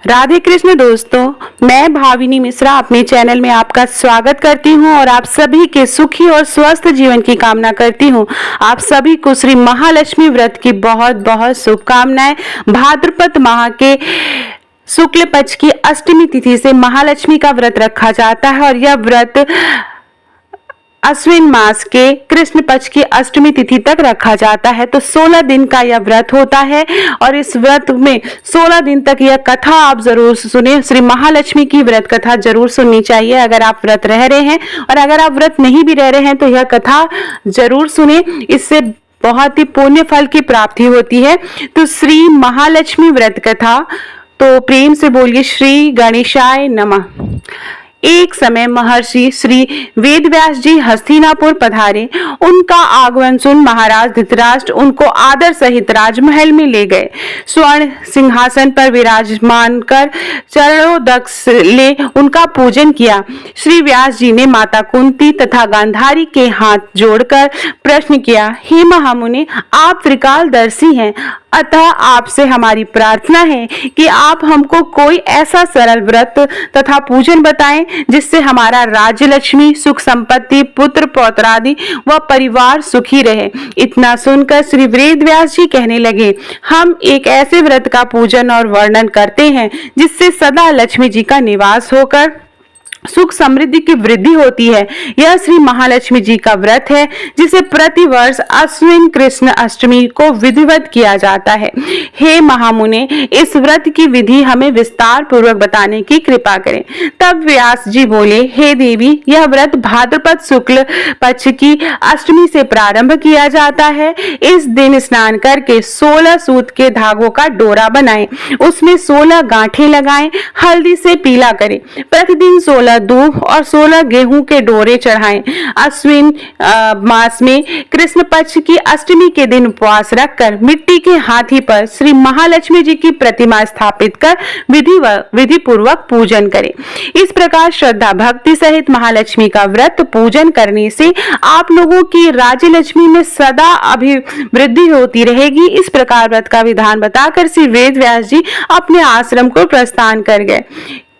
राधे कृष्ण दोस्तों, मैं भाविनी मिश्रा अपने चैनल में आपका स्वागत करती हूं और आप सभी के सुखी और स्वस्थ जीवन की कामना करती हूं। आप सभी को श्री महालक्ष्मी व्रत की बहुत बहुत शुभकामनाएं। भाद्रपद माह के शुक्ल पक्ष की अष्टमी तिथि से महालक्ष्मी का व्रत रखा जाता है और यह व्रत अश्विन मास के कृष्ण पक्ष की अष्टमी तिथि तक रखा जाता है। तो 16 दिन का यह व्रत होता है और इस व्रत में 16 दिन तक यह कथा आप जरूर सुने। श्री महालक्ष्मी की व्रत कथा जरूर सुननी चाहिए अगर आप व्रत रह रहे हैं, और अगर आप व्रत नहीं भी रह रहे हैं तो यह कथा जरूर सुने। इससे बहुत ही पुण्य फल की प्राप्ति होती है। तो श्री महालक्ष्मी व्रत कथा, तो प्रेम से बोलिए श्री गणेशाय नमः। एक समय महर्षि श्री वेदव्यास जी हस्तिनापुर पधारे। उनका आगमन सुन महाराज धृतराष्ट्र उनको आदर सहित राजमहल में ले गए। स्वर्ण सिंहासन पर विराजमान कर चरणोदक ले उनका पूजन किया। श्री व्यास जी ने माता कुंती तथा गांधारी के हाथ जोड़कर प्रश्न किया, हे महामुनि, आप त्रिकालदर्शी हैं, अतः आपसे हमारी प्रार्थना है कि आप हमको कोई ऐसा सरल व्रत तथा पूजन बताएं जिससे हमारा राज्य लक्ष्मी, सुख संपत्ति, पुत्र पौत्रादि व परिवार सुखी रहे। इतना सुनकर श्री वेदव्यास जी कहने लगे, हम एक ऐसे व्रत का पूजन और वर्णन करते हैं जिससे सदा लक्ष्मी जी का निवास होकर सुख समृद्धि की वृद्धि होती है। यह श्री महालक्ष्मी जी का व्रत है जिसे प्रतिवर्ष अश्विन कृष्ण अष्टमी को विधिवत किया जाता है। हे महामुने, इस व्रत की विधि हमें विस्तार पूर्वक बताने की कृपा करें। तब व्यास जी बोले, हे देवी, यह व्रत भाद्रपद शुक्ल पक्ष की अष्टमी से प्रारंभ किया जाता है। इस दिन स्नान करके 16 सूत के धागों का डोरा बनाएं, उसमें 16 गांठें लगाएं, हल्दी से पीला करें। प्रतिदिन 16 दूध और 16 गेहूं के डोरे चढ़ाएं। अश्विन मास में कृष्ण पक्ष की अष्टमी के दिन उपवास रखकर मिट्टी के हाथी पर श्री महालक्ष्मी जी की प्रतिमा स्थापित कर विधि पूर्वक पूजन करें। इस प्रकार श्रद्धा भक्ति सहित महालक्ष्मी का व्रत पूजन करने से आप लोगों की राज्य लक्ष्मी में सदा अभिवृद्धि होती रहेगी। इस प्रकार व्रत का विधान बताकर श्री वेद व्यास जी अपने आश्रम को प्रस्थान कर गए।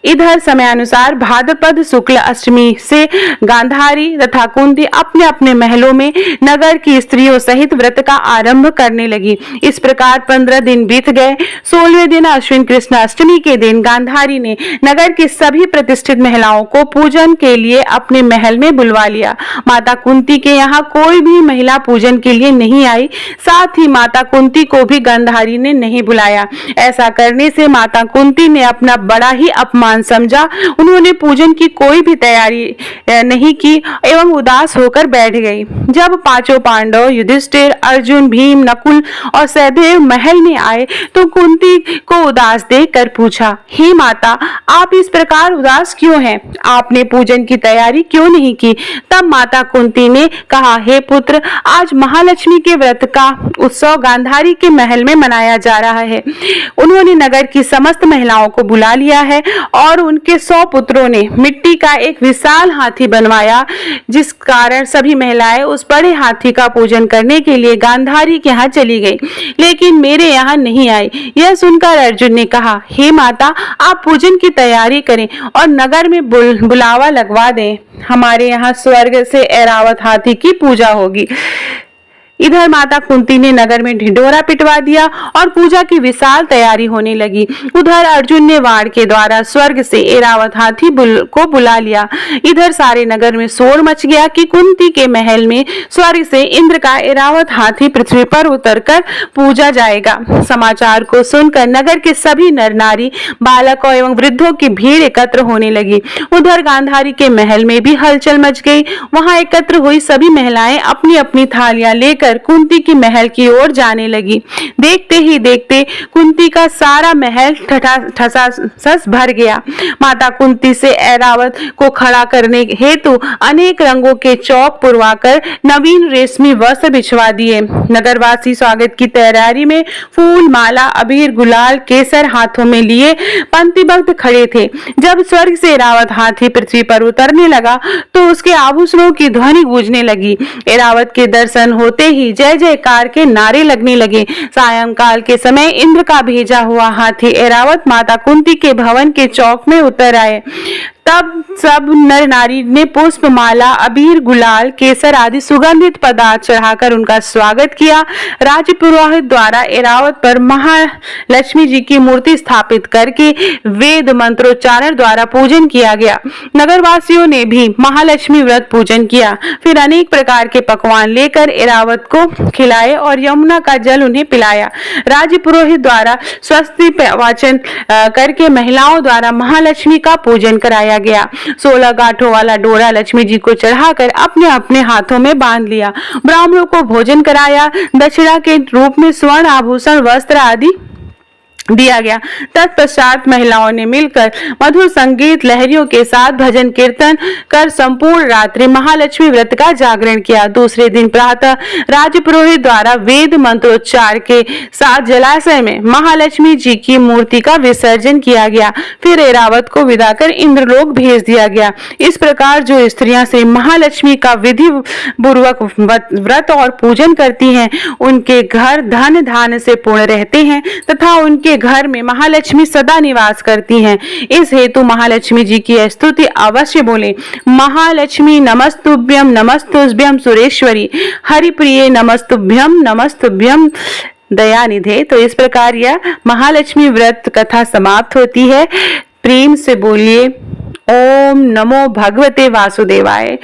इधर समयानुसार भाद्रपद शुक्ल अष्टमी से गांधारी तथा कुंती अपने अपने महलों में नगर की स्त्रियों सहित व्रत का आरंभ करने लगी। इस प्रकार 15 दिन बीत गए। 16वें दिन अश्विन कृष्ण अष्टमी के दिन गांधारी ने नगर की सभी प्रतिष्ठित महिलाओं को पूजन के लिए अपने महल में बुलवा लिया। माता कुंती के यहाँ कोई भी महिला पूजन के लिए नहीं आई। साथ ही माता कुंती को भी गांधारी ने नहीं बुलाया। ऐसा करने से माता कुंती ने अपना बड़ा ही अपमान समझा। उन्होंने पूजन की कोई भी तैयारी नहीं की एवं उदास होकर बैठ गई। जब पांचों पांडव युधिष्ठिर, अर्जुन, भीम, नकुल और सहदेव महल में आए तो कुंती को उदास देखकर पूछा, हे माता, आप इस प्रकार उदास क्यों हैं? आपने पूजन की तैयारी क्यों नहीं की? तब माता कुंती ने कहा, हे पुत्र, आज महालक्ष्मी के व्रत का उत्सव गांधारी के महल में मनाया जा रहा है। उन्होंने नगर की समस्त महिलाओं को बुला लिया है और उनके 100 पुत्रों ने मिट्टी का एक विशाल हाथी बनवाया, जिस कारण सभी महिलाएं उस बड़े हाथी का पूजन करने के लिए गांधारी के यहाँ चली गई, लेकिन मेरे यहाँ नहीं आई। यह सुनकर अर्जुन ने कहा, हे माता, आप पूजन की तैयारी करें और नगर में बुलावा लगवा दें। हमारे यहाँ स्वर्ग से ऐरावत हाथी की पूजा होगी। इधर माता कुंती ने नगर में ढिंढोरा पिटवा दिया और पूजा की विशाल तैयारी होने लगी। उधर अर्जुन ने वाण के द्वारा स्वर्ग से ऐरावत हाथी को बुला लिया। इधर सारे नगर में शोर मच गया कि कुंती के महल में स्वर्ग से इंद्र का ऐरावत हाथी पृथ्वी पर उतरकर पूजा जाएगा। समाचार को सुनकर नगर के सभी नर नारी, बालकों एवं वृद्धों की भीड़ एकत्र होने लगी। उधर गांधारी के महल में भी हलचल मच गई। वहां एकत्र हुई सभी महिलाएं अपनी अपनी थालियां लेकर कुंती की महल की ओर जाने लगी। देखते ही देखते कुंती का सारा महल ठसाठस भर गया। माता कुंती से ऐरावत को खड़ा करने हेतु अनेक रंगों के चौक पुरवाकर नवीन रेशमी वस्त्र बिछवा दिए। नगरवासी स्वागत की तैयारी में फूल, माला, अबीर, गुलाल, केसर हाथों में लिए पंक्तिबद्ध खड़े थे। जब स्वर्ग से ऐरावत हाथी पृथ्वी पर उतरने लगा तो उसके आभूषणों की ध्वनि गूंजने लगी। ऐरावत के दर्शन होते ही जय जयकार के नारे लगने लगे। सायंकाल के समय इंद्र का भेजा हुआ हाथी ऐरावत माता कुंती के भवन के चौक में उतर आए। तब सब नर नारी ने पुष्प माला, अबीर, गुलाल, केसर आदि सुगंधित पदार्थ चढ़ाकर उनका स्वागत किया। राजपुरोहित द्वारा ऐरावत पर महालक्ष्मी जी की मूर्ति स्थापित करके वेद मंत्रोच्चारण द्वारा पूजन किया गया। नगरवासियों ने भी महालक्ष्मी व्रत पूजन किया। फिर अनेक प्रकार के पकवान लेकर ऐरावत को खिलाए और यमुना का जल उन्हें पिलाया। राजपुरोहित द्वारा स्वस्ति वाचन करके महिलाओं द्वारा महालक्ष्मी का पूजन कराया गया। 16 गांठों वाला डोरा लक्ष्मी जी को चढ़ाकर अपने अपने हाथों में बांध लिया। ब्राह्मणों को भोजन कराया। दक्षिणा के रूप में स्वर्ण आभूषण, वस्त्र आदि दिया गया। तत्पश्चात महिलाओं ने मिलकर मधुर संगीत लहरियों के साथ भजन कीर्तन कर संपूर्ण रात्रि महालक्ष्मी व्रत का जागरण किया। दूसरे दिन प्रातः राजपुरोहित द्वारा वेद मंत्रोच्चार के साथ जलाशय में महालक्ष्मी जी की मूर्ति का विसर्जन किया गया। फिर ऐरावत को विदा कर इंद्रलोक भेज दिया गया। इस प्रकार जो स्त्रियां श्री महालक्ष्मी का विधि पूर्वक व्रत और पूजन करती हैं, उनके घर धन धान्य से पूर्ण रहते हैं तथा उनके घर में महालक्ष्मी सदा निवास करती हैं। इस हेतु महालक्ष्मी जी की स्तुति अवश्य बोलें। महालक्ष्मी नमस्तुभ्यम नमस्तुभ्यम सुरेश्वरी, हरिप्रिये नमस्तुभ्यम नमस्तुभ्यम दयानिधे। तो इस प्रकार यह महालक्ष्मी व्रत कथा समाप्त होती है। प्रेम से बोलिए ओम नमो भगवते वासुदेवाय।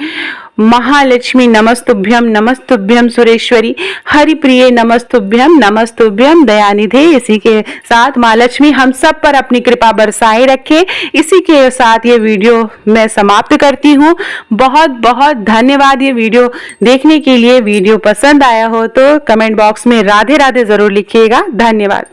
महालक्ष्मी नमस्तुभ्यम नमस्तुभ्यम सुरेश्वरी, हरिप्रिये नमस्तुभ्यम नमस्तुभ्यम दयानिधे। इसी के साथ माँ लक्ष्मी हम सब पर अपनी कृपा बरसाए रखे। इसी के साथ ये वीडियो मैं समाप्त करती हूँ। बहुत बहुत धन्यवाद ये वीडियो देखने के लिए। वीडियो पसंद आया हो तो कमेंट बॉक्स में राधे राधे जरूर लिखिएगा। धन्यवाद।